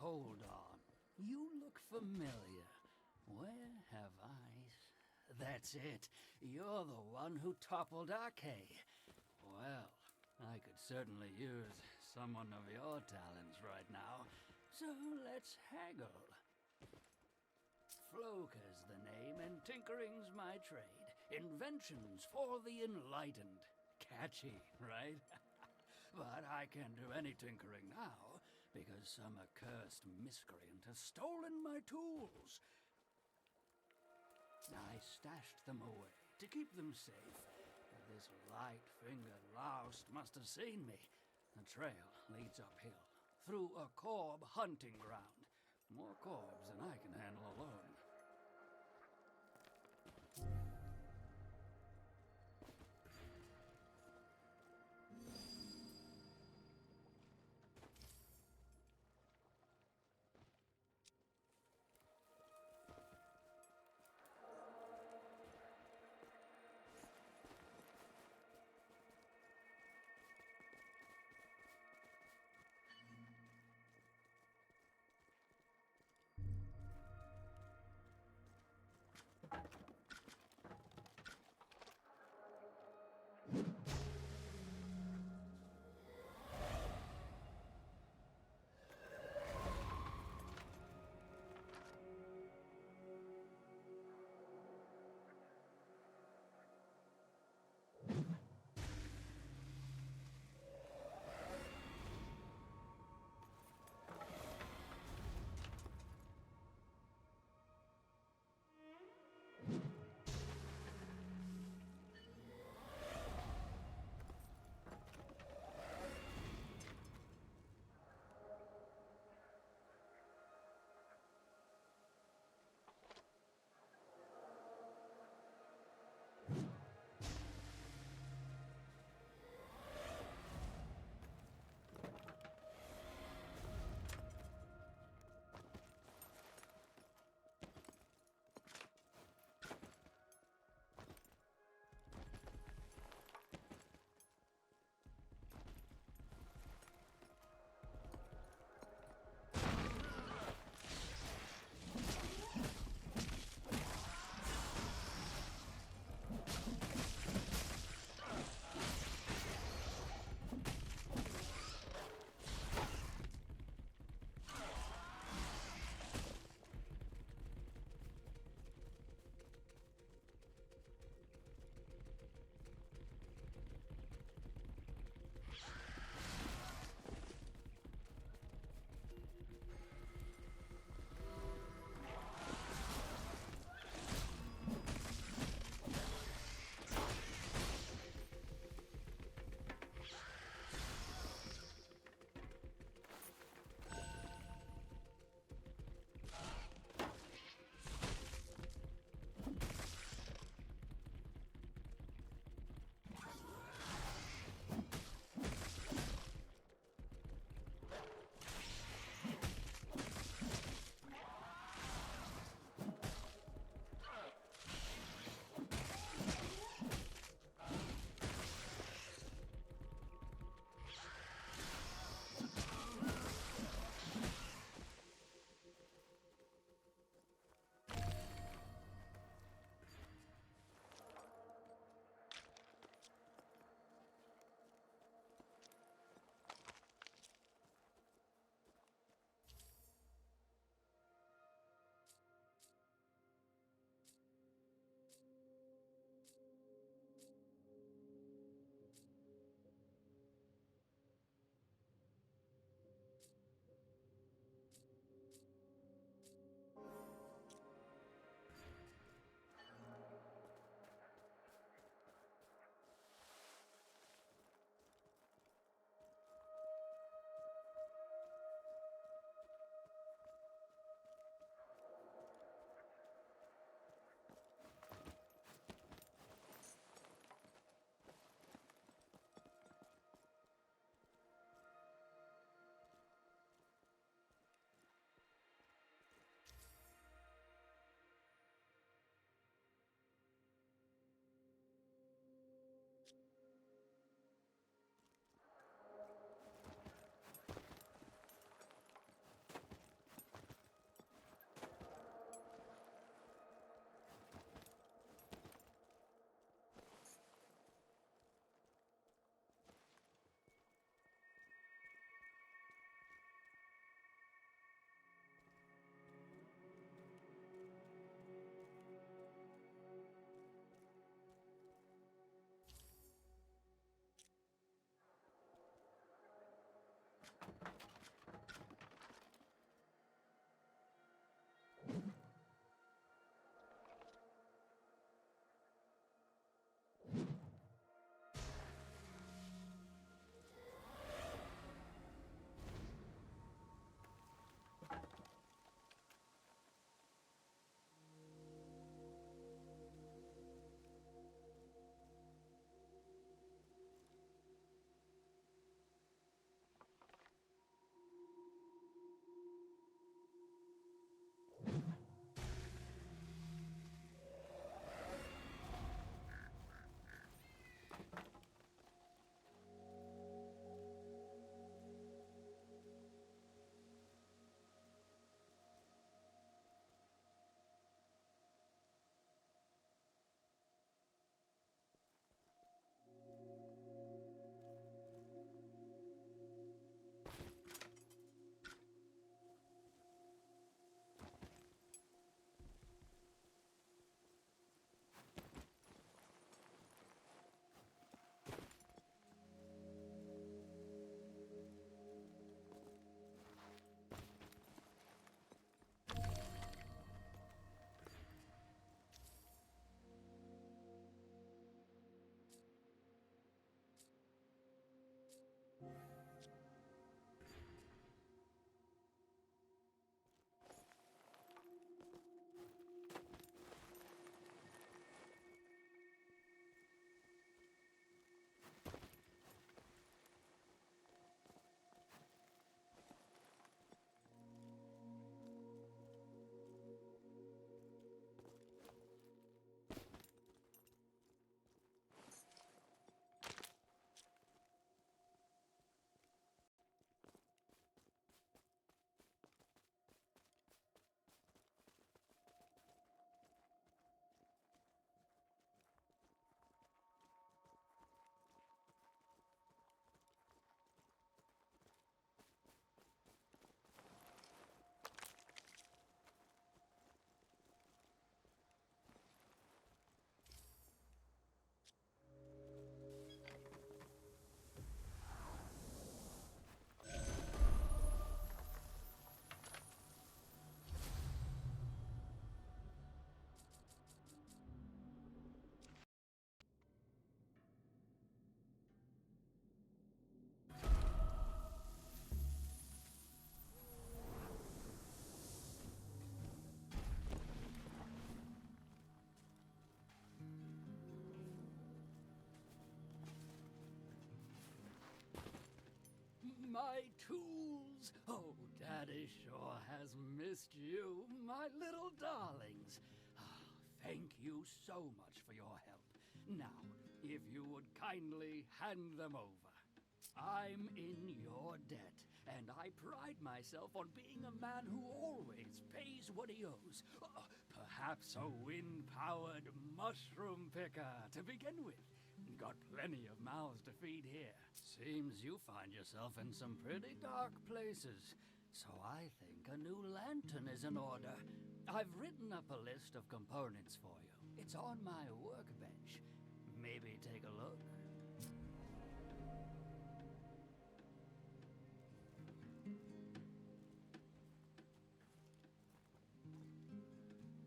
hold on. You look familiar. Where have I... That's it. You're the one who toppled Arcade. Well, I could certainly use someone of your talents right now. So let's haggle. Floker's the name, and tinkering's my trade. Inventions for the enlightened. Catchy, right? But I can't do any tinkering now, because some accursed miscreant has stolen my tools. I stashed them away to keep them safe, but this light-fingered loust must have seen me. The trail leads uphill, through a corb hunting ground. More corbs than I can handle alone. my tools! Oh, Daddy sure has missed you, my little darlings. Ah, thank you so much for your help. Now, if you would kindly hand them over. I'm in your debt, and I pride myself on being a man who always pays what he owes. Perhaps a wind-powered mushroom picker to begin with. Got plenty of mouths to feed here. Seems you find yourself in some pretty dark places, so I think a new lantern is in order. I've written up a list of components for you. It's on my workbench. Maybe take a look.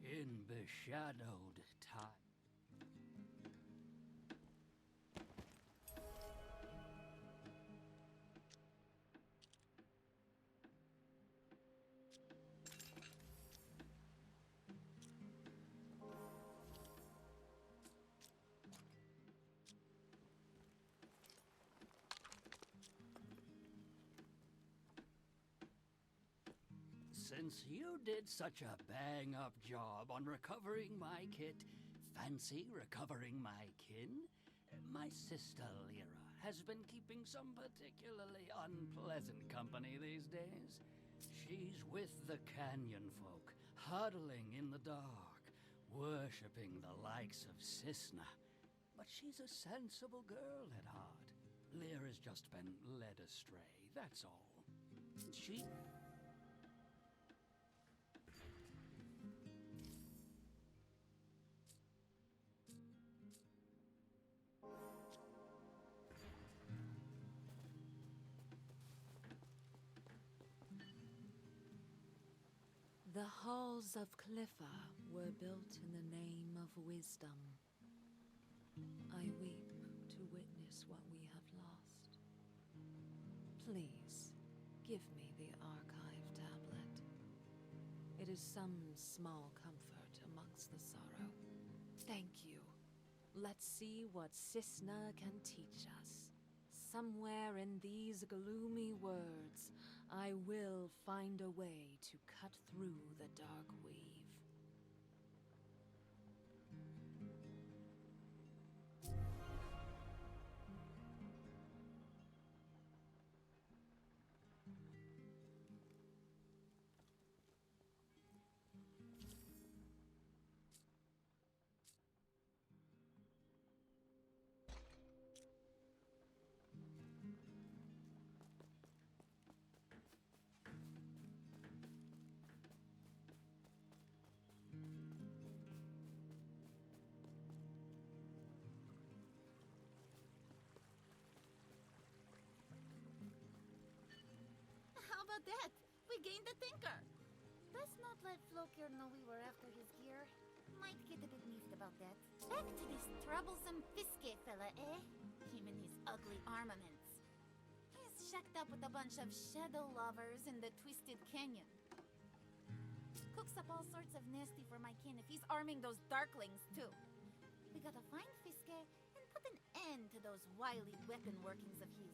In beshadowed time. Since you did such a bang-up job on recovering my kit, fancy recovering my kin? My sister Lyra has been keeping some particularly unpleasant company these days. She's with the canyon folk, huddling in the dark, worshipping the likes of Cisna. But she's a sensible girl at heart. Lyra's just been led astray, that's all. She... The halls of Cliffa were built in the name of wisdom. I weep to witness what we have lost. Please, give me the archive tablet. It is some small comfort amongst the sorrow. Thank you. Let's see what Cisna can teach us. Somewhere in these gloomy words, I will find a way to cut through the dark weave. How about that? We gained the Tinker! Let's not let Flokir know we were after his gear. Might get a bit miffed about that. Back to this troublesome Fiske fella, eh? Him and his ugly armaments. He's shacked up with a bunch of shadow lovers in the Twisted Canyon. Cooks up all sorts of nasty for my kin if he's arming those Darklings, too. We gotta find Fiske and put an end to those wily weapon workings of his.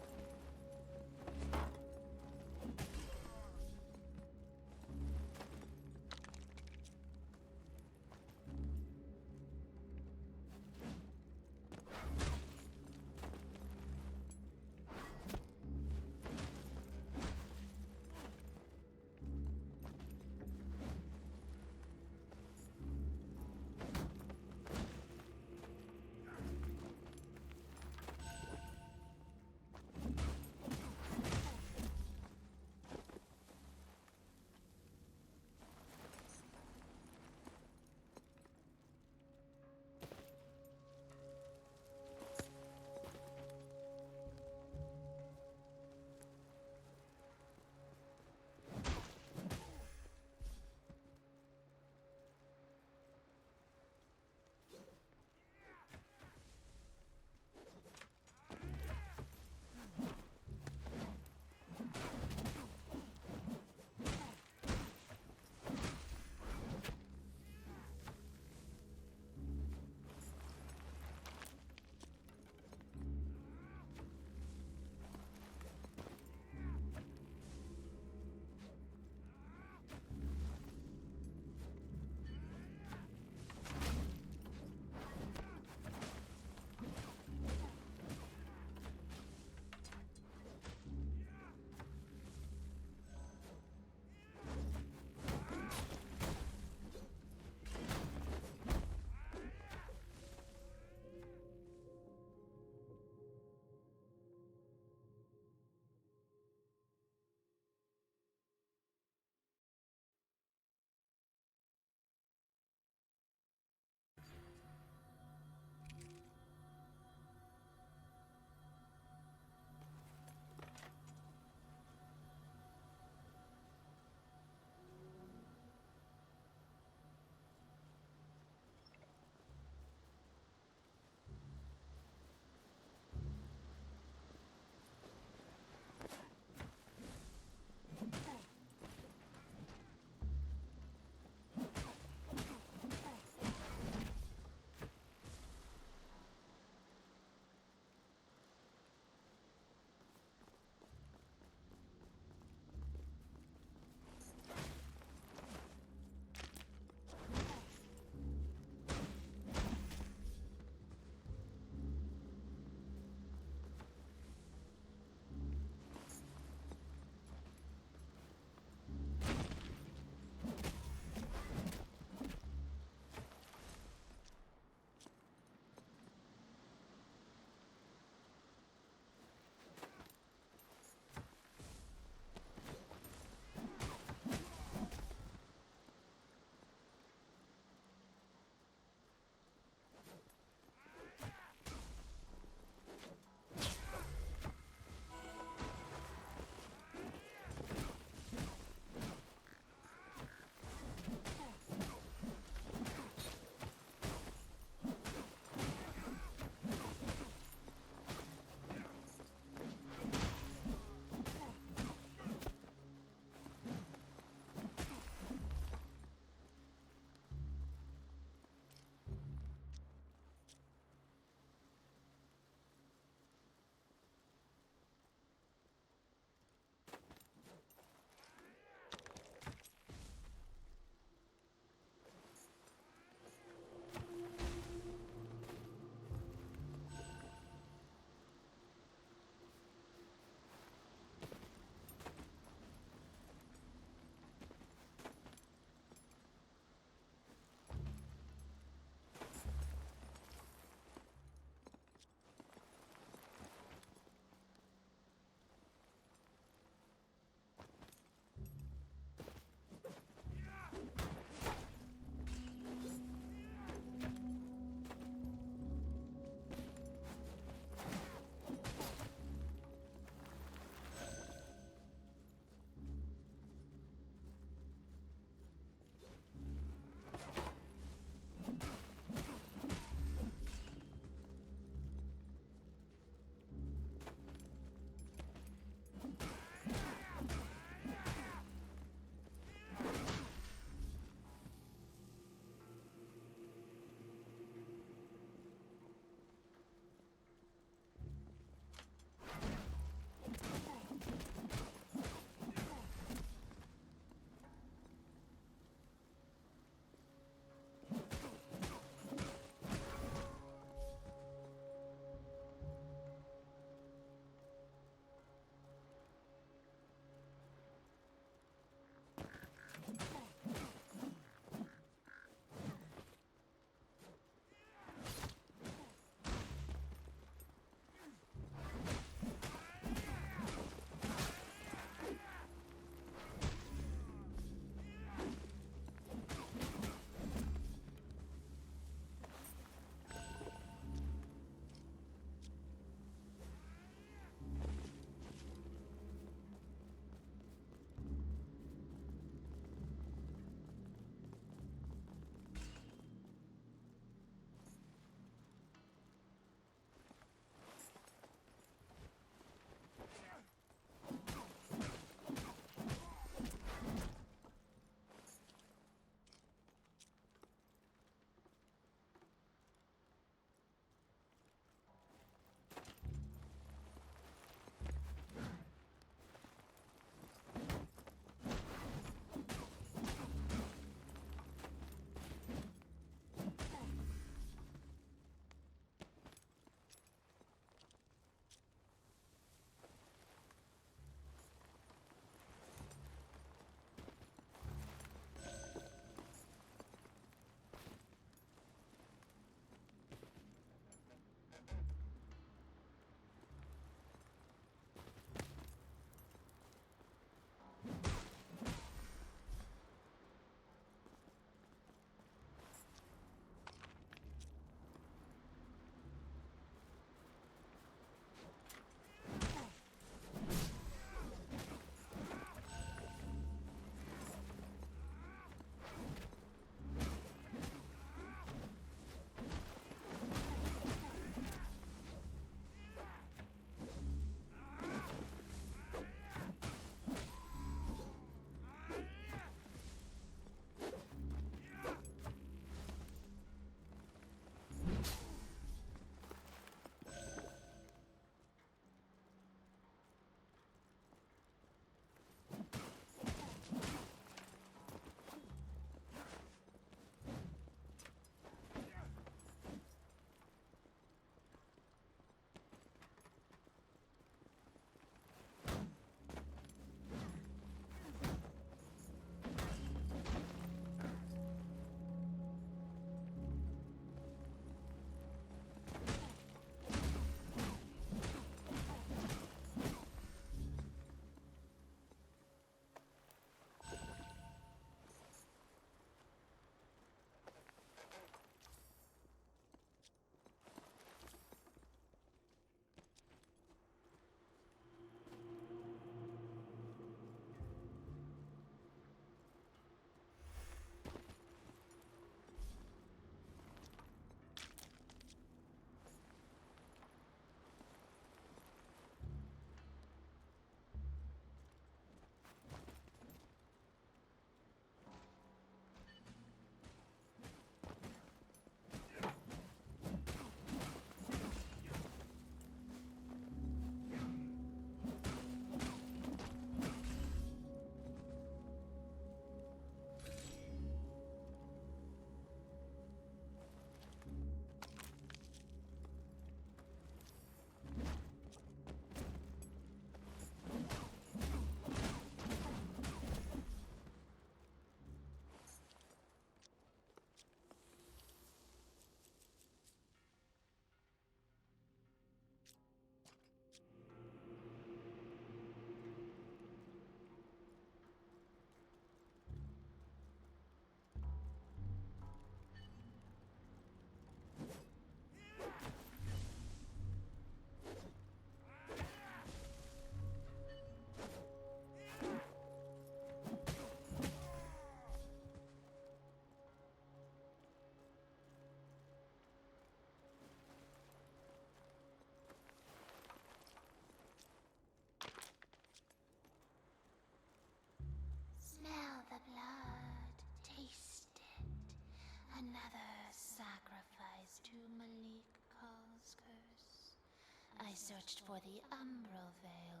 I searched for the Umbral Veil,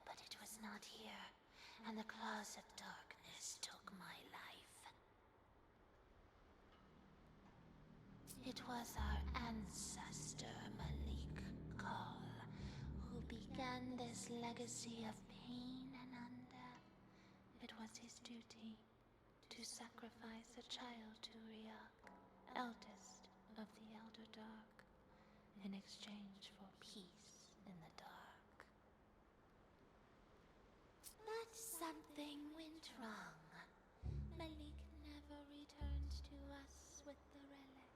but it was not here, and the claws of darkness took my life. It was our ancestor, Malik Kal, who began this legacy of pain and undeath. It was his duty to sacrifice a child to Riak, eldest of the Elder Dark, in exchange for peace in the dark. But something went wrong. Malik never returned to us with the relic.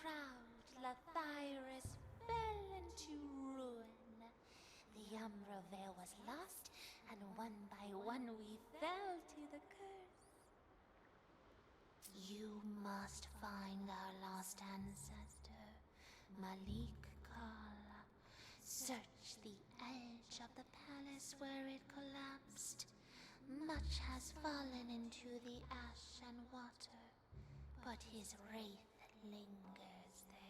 Proud Lathyrus fell into ruin. The Umbra Veil was lost, and one by one we fell to the curse. You must find our lost ancestor, Malik Kal. Search the edge of the palace where it collapsed. Much has fallen into the ash and water, but his wraith lingers there.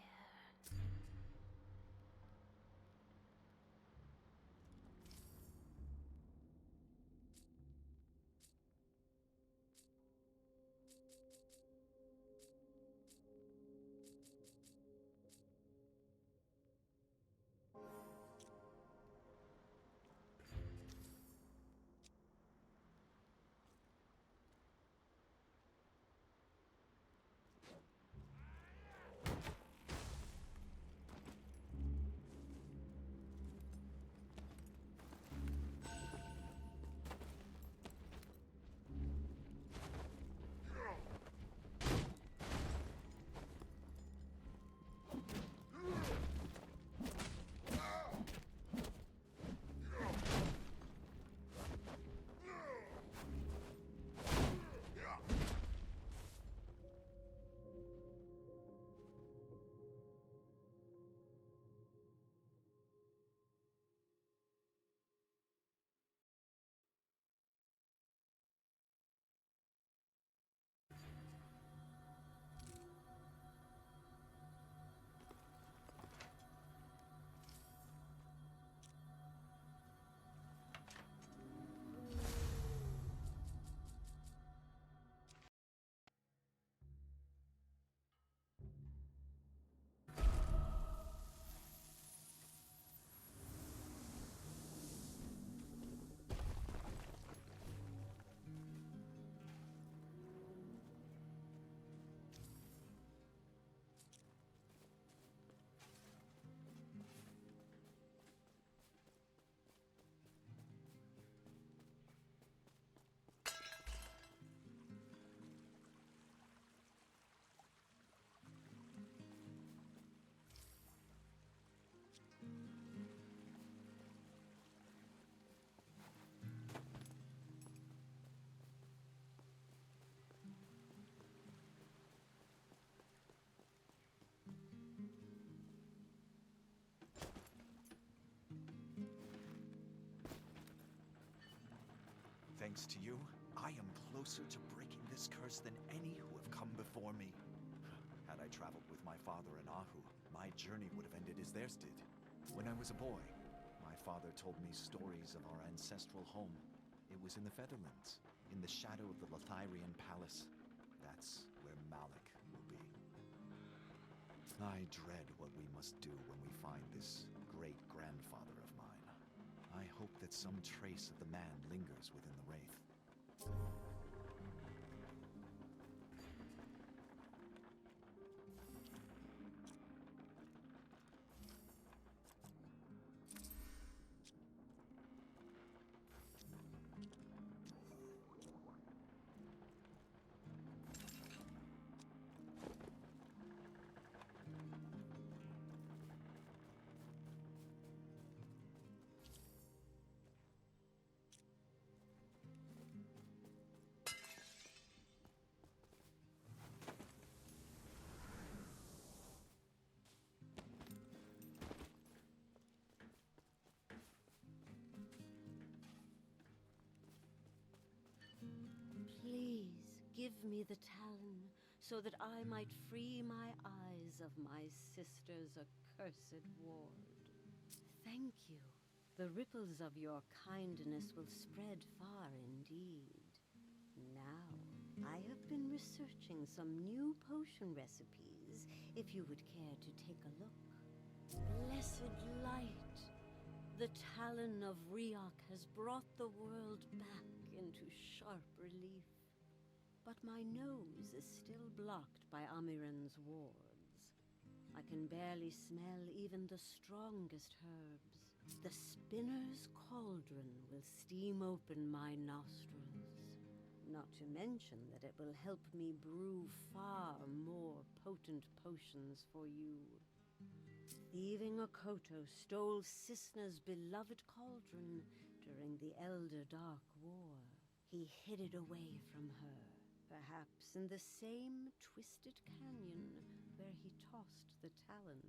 Thanks to you, I am closer to breaking this curse than any who have come before me. Had I traveled with my father and Ahu, my journey would have ended as theirs did. When I was a boy, my father told me stories of our ancestral home. It was in the Featherlands, in the shadow of the Lothyrian palace. That's where Malik will be. I dread what we must do when we find this great-grandfather of mine. I hope that some trace of the man lingers within the Wraith. Please give me the talon so that I might free my eyes of my sister's accursed ward. Thank you. The ripples of your kindness will spread far indeed. Now, I have been researching some new potion recipes, if you would care to take a look. Blessed light! The Talon of Riok has brought the world back into sharp relief. But my nose is still blocked by Amiran's wards. I can barely smell even the strongest herbs. The spinner's cauldron will steam open my nostrils. Not to mention that it will help me brew far more potent potions for you. Thieving Okoto stole Cisna's beloved cauldron during the Elder Dark War. He hid it away from her, perhaps in the same twisted canyon where he tossed the Talon.